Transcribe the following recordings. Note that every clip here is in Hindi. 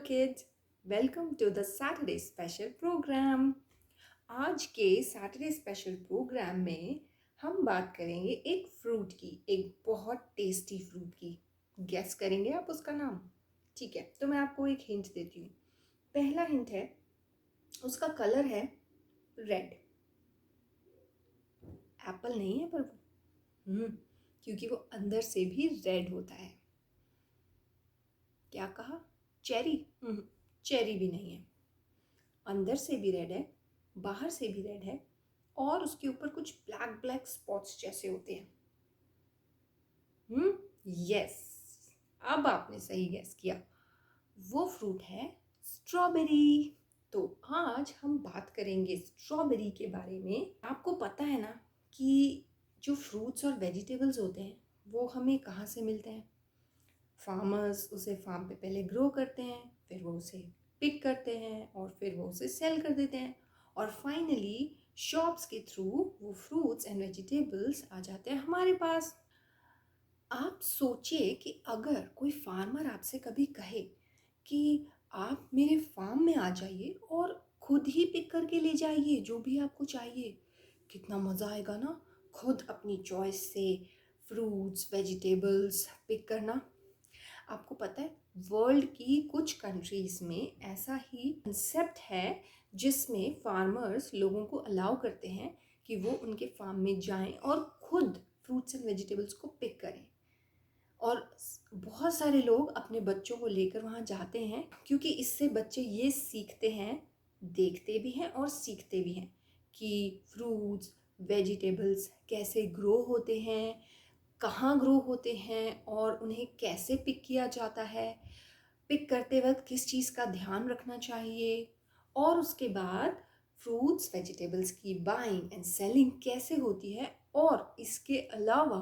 kids. Welcome to the Saturday Special Program. आज के सैटरडे स्पेशल प्रोग्राम में हम बात करेंगे एक फ्रूट की, एक बहुत टेस्टी फ्रूट की। गेस करेंगे आप उसका नाम? ठीक है, तो मैं आपको एक हिंट देती हूँ। पहला हिंट है, उसका कलर है रेड। एप्पल नहीं है पर वो क्योंकि वो अंदर से भी रेड होता है। क्या कहा? चेरी? चेरी भी नहीं है। अंदर से भी रेड है, बाहर से भी रेड है और उसके ऊपर कुछ ब्लैक ब्लैक स्पॉट्स जैसे होते हैं। यस, अब आपने सही गैस किया। वो फ्रूट है स्ट्रॉबेरी। तो आज हम बात करेंगे स्ट्रॉबेरी के बारे में। आपको पता है ना कि जो फ्रूट्स और वेजिटेबल्स होते हैं वो हमें कहाँ से मिलते हैं? फार्मर्स उसे फार्म पे पहले ग्रो करते हैं, फिर वो उसे पिक करते हैं और फिर वो उसे सेल कर देते हैं और फाइनली शॉप्स के थ्रू वो फ्रूट्स एंड वेजिटेबल्स आ जाते हैं हमारे पास। आप सोचिए कि अगर कोई फार्मर आपसे कभी कहे कि आप मेरे फार्म में आ जाइए और खुद ही पिक करके ले जाइए जो भी आपको चाहिए, कितना मज़ा आएगा ना, खुद अपनी चॉइस से फ्रूट्स वेजिटेबल्स पिक करना। आपको पता है वर्ल्ड की कुछ कंट्रीज़ में ऐसा ही कंसेप्ट है जिसमें फार्मर्स लोगों को अलाउ करते हैं कि वो उनके फार्म में जाएं और खुद फ्रूट्स एंड वेजिटेबल्स को पिक करें। और बहुत सारे लोग अपने बच्चों को लेकर वहाँ जाते हैं क्योंकि इससे बच्चे ये सीखते हैं, देखते भी हैं और सीखते भी हैं कि फ्रूट्स वेजिटेबल्स कैसे ग्रो होते हैं, कहाँ ग्रो होते हैं और उन्हें कैसे पिक किया जाता है, पिक करते वक्त किस चीज़ का ध्यान रखना चाहिए और उसके बाद फ्रूट्स वेजिटेबल्स की बाइंग एंड सेलिंग कैसे होती है और इसके अलावा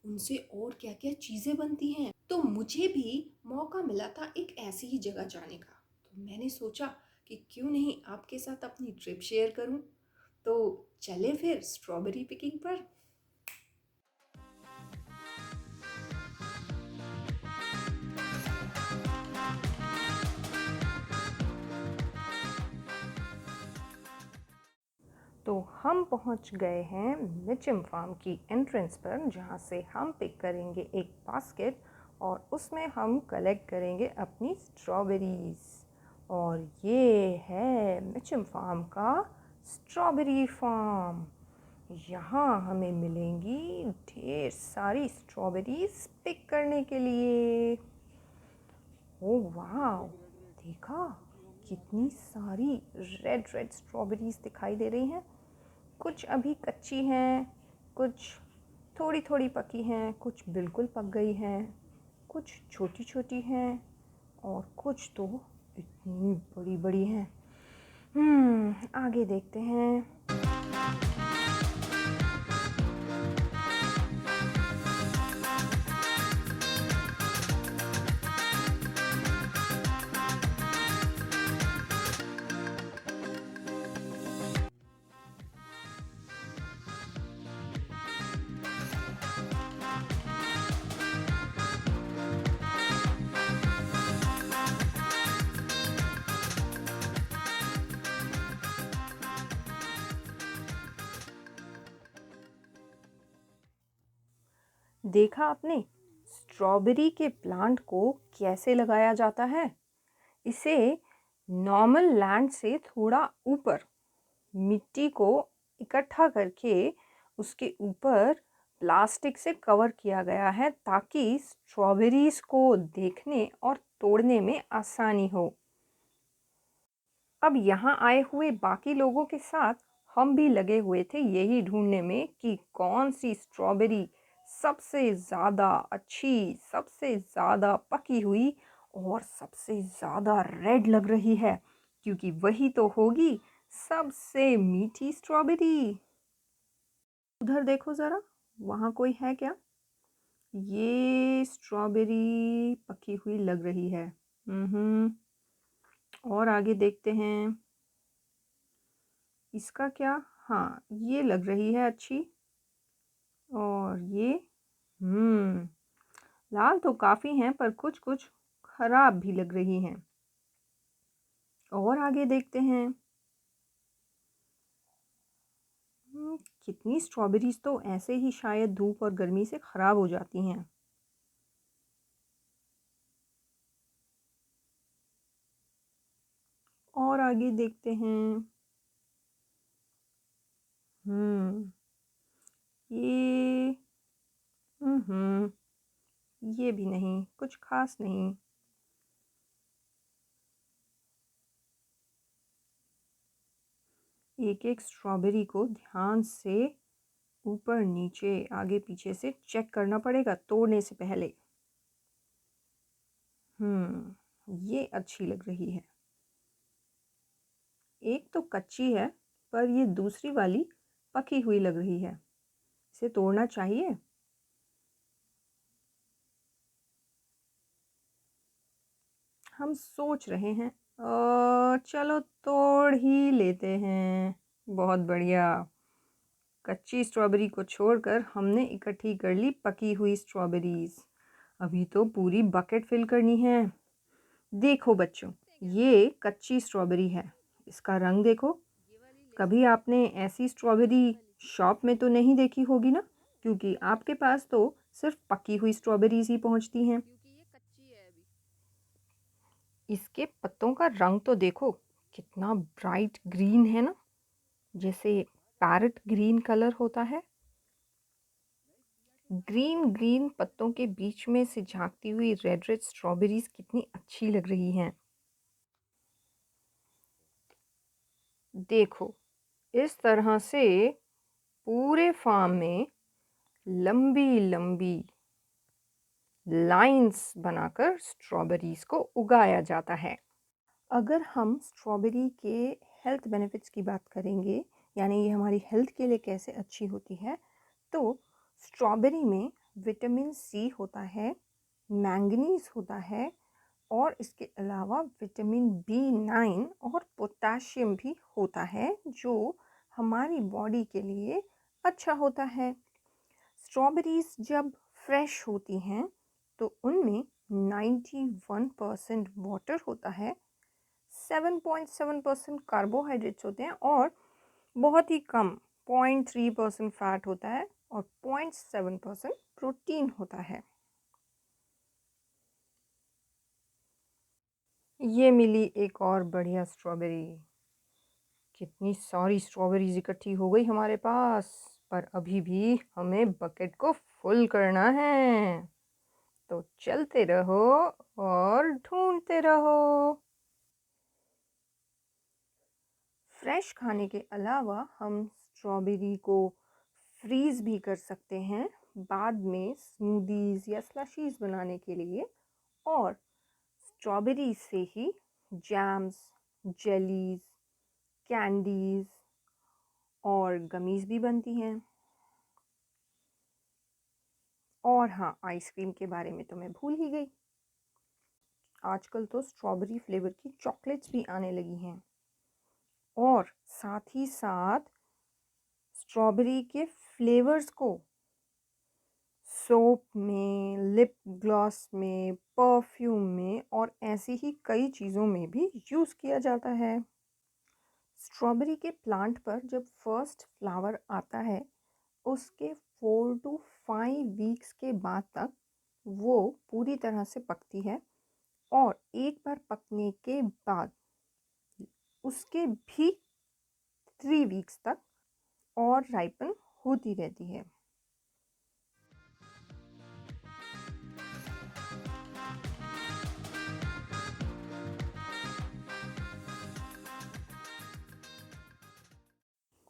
उनसे और क्या क्या चीज़ें बनती हैं। तो मुझे भी मौका मिला था एक ऐसी ही जगह जाने का, तो मैंने सोचा कि क्यों नहीं आपके साथ अपनी ट्रिप शेयर करूं। तो चले फिर स्ट्रॉबेरी पिकिंग पर। तो हम पहुंच गए हैं मिचम फार्म की एंट्रेंस पर, जहां से हम पिक करेंगे एक बास्केट और उसमें हम कलेक्ट करेंगे अपनी स्ट्रॉबेरीज़। और ये है मिचम फार्म का स्ट्रॉबेरी फार्म। यहाँ हमें मिलेंगी ढेर सारी स्ट्रॉबेरीज़ पिक करने के लिए। ओह वाह, देखा कितनी सारी रेड रेड स्ट्रॉबेरीज़ दिखाई दे रही हैं। कुछ अभी कच्ची हैं, कुछ थोड़ी थोड़ी पकी हैं, कुछ बिल्कुल पक गई हैं, कुछ छोटी छोटी हैं और कुछ तो इतनी बड़ी बड़ी हैं। आगे देखते हैं। देखा आपने स्ट्रॉबेरी के प्लांट को कैसे लगाया जाता है? इसे नॉर्मल लैंड से थोड़ा ऊपर मिट्टी को इकट्ठा करके उसके ऊपर प्लास्टिक से कवर किया गया है ताकि स्ट्रॉबेरीज को देखने और तोड़ने में आसानी हो। अब यहाँ आए हुए बाकी लोगों के साथ हम भी लगे हुए थे यही ढूंढने में कि कौन सी स्ट्रॉबेरी सबसे ज़्यादा अच्छी, सबसे ज़्यादा पकी हुई और सबसे ज़्यादा रेड लग रही है, क्योंकि वही तो होगी सबसे मीठी स्ट्रॉबेरी। उधर देखो ज़रा, वहाँ कोई है क्या? ये स्ट्रॉबेरी पकी हुई लग रही है। और आगे देखते हैं, इसका क्या? हाँ, ये लग रही है अच्छी। और ये लाल तो काफ़ी हैं पर कुछ कुछ खराब भी लग रही हैं। और आगे देखते हैं। कितनी स्ट्रॉबेरीज तो ऐसे ही शायद धूप और गर्मी से ख़राब हो जाती हैं। और आगे देखते हैं। हम्म ये ये भी नहीं, कुछ खास नहीं। एक एक स्ट्रॉबेरी को ध्यान से ऊपर नीचे आगे पीछे से चेक करना पड़ेगा तोड़ने से पहले। ये अच्छी लग रही है। एक तो कच्ची है, पर ये दूसरी वाली पकी हुई लग रही है। इसे तोड़ना चाहिए। हम सोच रहे हैं। चलो तोड़ ही लेते हैं। बहुत बढ़िया। कच्ची स्ट्रॉबेरी को छोड़कर हमने इकट्ठी कर ली पकी हुई स्ट्रॉबेरीज। अभी तो पूरी बकेट फिल करनी है। देखो बच्चों, ये कच्ची स्ट्रॉबेरी है। इसका रंग देखो। कभी आपने ऐसी स्ट्रॉबेरी शॉप में तो नहीं देखी होगी ना, क्योंकि आपके पास तो सिर्फ पकी हुई स्ट्रॉबेरीज ही पहुंचती हैं। इसके पत्तों का रंग तो देखो, कितना ब्राइट ग्रीन है ना, जैसे पैरेट ग्रीन कलर होता है। ग्रीन ग्रीन पत्तों के बीच में से झांकती हुई रेड रेड स्ट्रॉबेरीज कितनी अच्छी लग रही हैं। देखो, इस तरह से पूरे फार्म में लंबी लंबी लाइंस बनाकर स्ट्रॉबेरीज को उगाया जाता है। अगर हम स्ट्रॉबेरी के हेल्थ बेनिफिट्स की बात करेंगे, यानी ये हमारी हेल्थ के लिए कैसे अच्छी होती है, तो स्ट्रॉबेरी में विटामिन सी होता है, मैंगनीज होता है, और इसके अलावा विटामिन B9 और पोटेशियम भी होता है, जो हमारी बॉडी के लिए अच्छा होता है। स्ट्रॉबेरीज जब फ्रेश होती हैं तो उनमें 91% वाटर होता है, 7.7% कार्बोहाइड्रेट्स होते हैं, और बहुत ही कम 0.3% फैट होता है, और 0.7% प्रोटीन होता है। ये मिली एक और बढ़िया स्ट्रॉबेरी। कितनी सारी स्ट्रॉबेरीज इकट्ठी हो गई हमारे पास, पर अभी भी हमें बकेट को फुल करना है। तो चलते रहो और ढूंढते रहो। फ्रेश खाने के अलावा हम स्ट्रॉबेरी को फ्रीज़ भी कर सकते हैं बाद में स्मूदीज़ या स्लशीज़ बनाने के लिए। और स्ट्रॉबेरी से ही जैम्स, जेलीज़, कैंडीज़ और गमीज़ भी बनती हैं। और हाँ, आइसक्रीम के बारे में तो मैं भूल ही गई। आजकल तो स्ट्रॉबेरी फ्लेवर की चॉकलेट्स भी आने लगी हैं, और साथ ही साथ स्ट्रॉबेरी के फ्लेवर्स को सोप में, लिप ग्लॉस में, परफ्यूम में और ऐसी ही कई चीज़ों में भी यूज़ किया जाता है। स्ट्रॉबेरी के प्लांट पर जब फर्स्ट फ्लावर आता है, उसके 4 to 5 वीक्स के बाद तक वो पूरी तरह से पकती है, और एक बार पकने के बाद उसके भी 3 वीक्स तक और राइपन होती रहती है।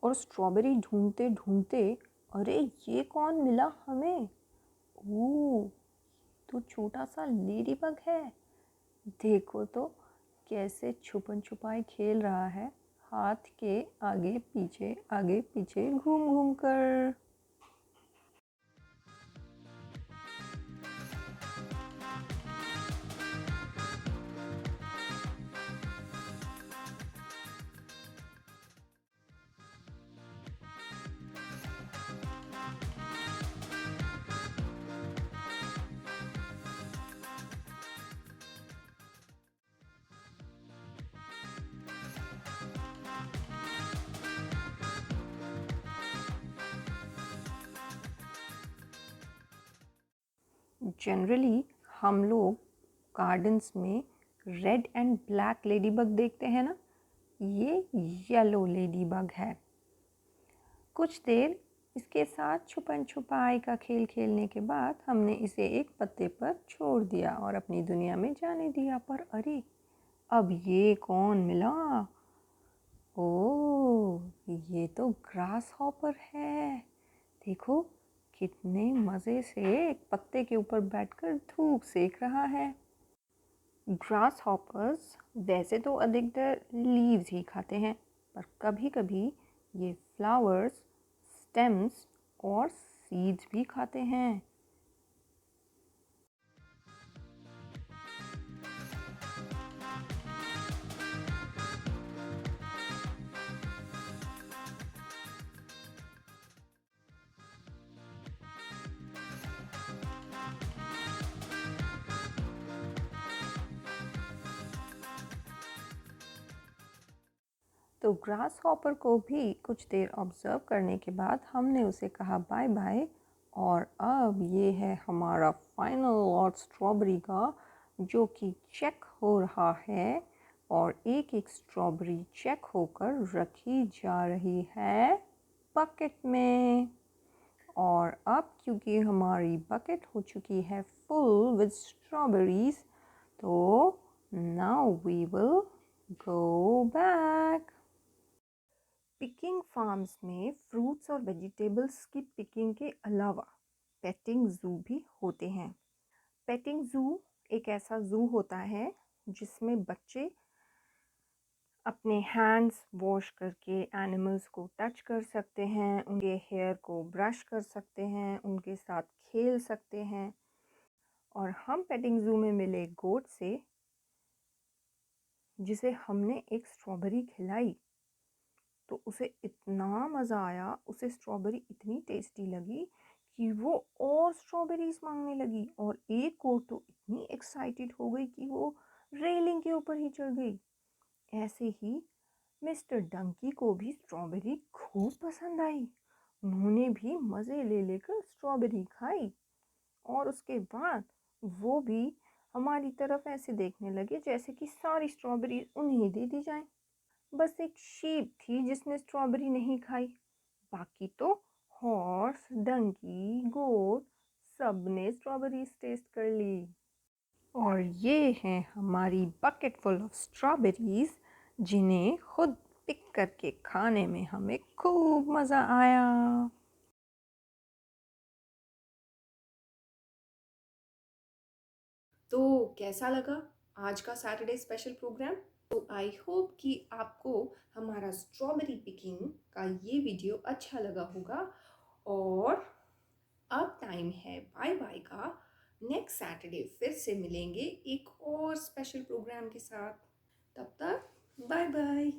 और स्ट्रॉबेरी ढूंढते ढूंढते, अरे ये कौन मिला हमें? ओह, तो छोटा सा लेडी बग है। देखो तो कैसे छुपन छुपाई खेल रहा है, हाथ के आगे पीछे घूम घूम कर। जनरली हम लोग गार्डन्स में रेड एंड ब्लैक लेडीबग देखते हैं ना, ये येलो लेडीबग है। कुछ देर इसके साथ छुपन छुपाई का खेल खेलने के बाद हमने इसे एक पत्ते पर छोड़ दिया और अपनी दुनिया में जाने दिया। पर अरे, अब ये कौन मिला? ओह, ये तो ग्रास हॉपर है। देखो, कितने मज़े से एक पत्ते के ऊपर बैठकर धूप सेक रहा है। ग्रास हॉपर्स वैसे तो अधिकतर लीव्स ही खाते हैं, पर कभी कभी ये फ्लावर्स, स्टेम्स और सीड्स भी खाते हैं। तो ग्रास हॉपर को भी कुछ देर ऑब्ज़र्व करने के बाद हमने उसे कहा बाय बाय। और अब ये है हमारा फाइनल लॉट स्ट्रॉबेरी का, जो कि चेक हो रहा है और एक एक स्ट्रॉबेरी चेक होकर रखी जा रही है बकेट में। और अब क्योंकि हमारी बकेट हो चुकी है फुल विद स्ट्रॉबेरीज, तो now we will go back. Picking farms में फ्रूट्स और वेजिटेबल्स की पिकिंग के अलावा पेटिंग ज़ू भी होते हैं। पेटिंग ज़ू एक ऐसा ज़ू होता है जिसमें बच्चे अपने हैंड्स वॉश करके एनिमल्स को टच कर सकते हैं, उनके हेयर को ब्रश कर सकते हैं, उनके साथ खेल सकते हैं। और हम पेटिंग ज़ू में मिले गोट से, जिसे हमने एक स्ट्रॉबेरी खिलाई, तो उसे इतना मज़ा आया, उसे स्ट्रॉबेरी इतनी टेस्टी लगी कि वो और स्ट्रॉबेरीज मांगने लगी। और एक गोट तो इतनी एक्साइटेड हो गई कि वो रेलिंग के ऊपर ही चढ़ गई। ऐसे ही मिस्टर डंकी को भी स्ट्रॉबेरी खूब पसंद आई। उन्होंने भी मज़े ले लेकर स्ट्रॉबेरी खाई और उसके बाद वो भी हमारी तरफ ऐसे देखने लगे जैसे कि सारी स्ट्रॉबेरी उन्हें दे दी जाए। बस एक शीप थी जिसने स्ट्रॉबेरी नहीं खाई, बाकी तो हॉर्स, डंकी, गोट सब ने स्ट्रॉबेरीज टेस्ट कर ली। और ये हैं हमारी बकेट फुल ऑफ स्ट्रॉबेरीज, जिन्हें खुद पिक करके खाने में हमें खूब मज़ा आया। तो कैसा लगा आज का सैटरडे स्पेशल प्रोग्राम? तो आई होप कि आपको हमारा स्ट्रॉबेरी पिकिंग का ये वीडियो अच्छा लगा होगा। और अब टाइम है बाय बाय का। नेक्स्ट सैटरडे फिर से मिलेंगे एक और स्पेशल प्रोग्राम के साथ। तब तक बाय बाय।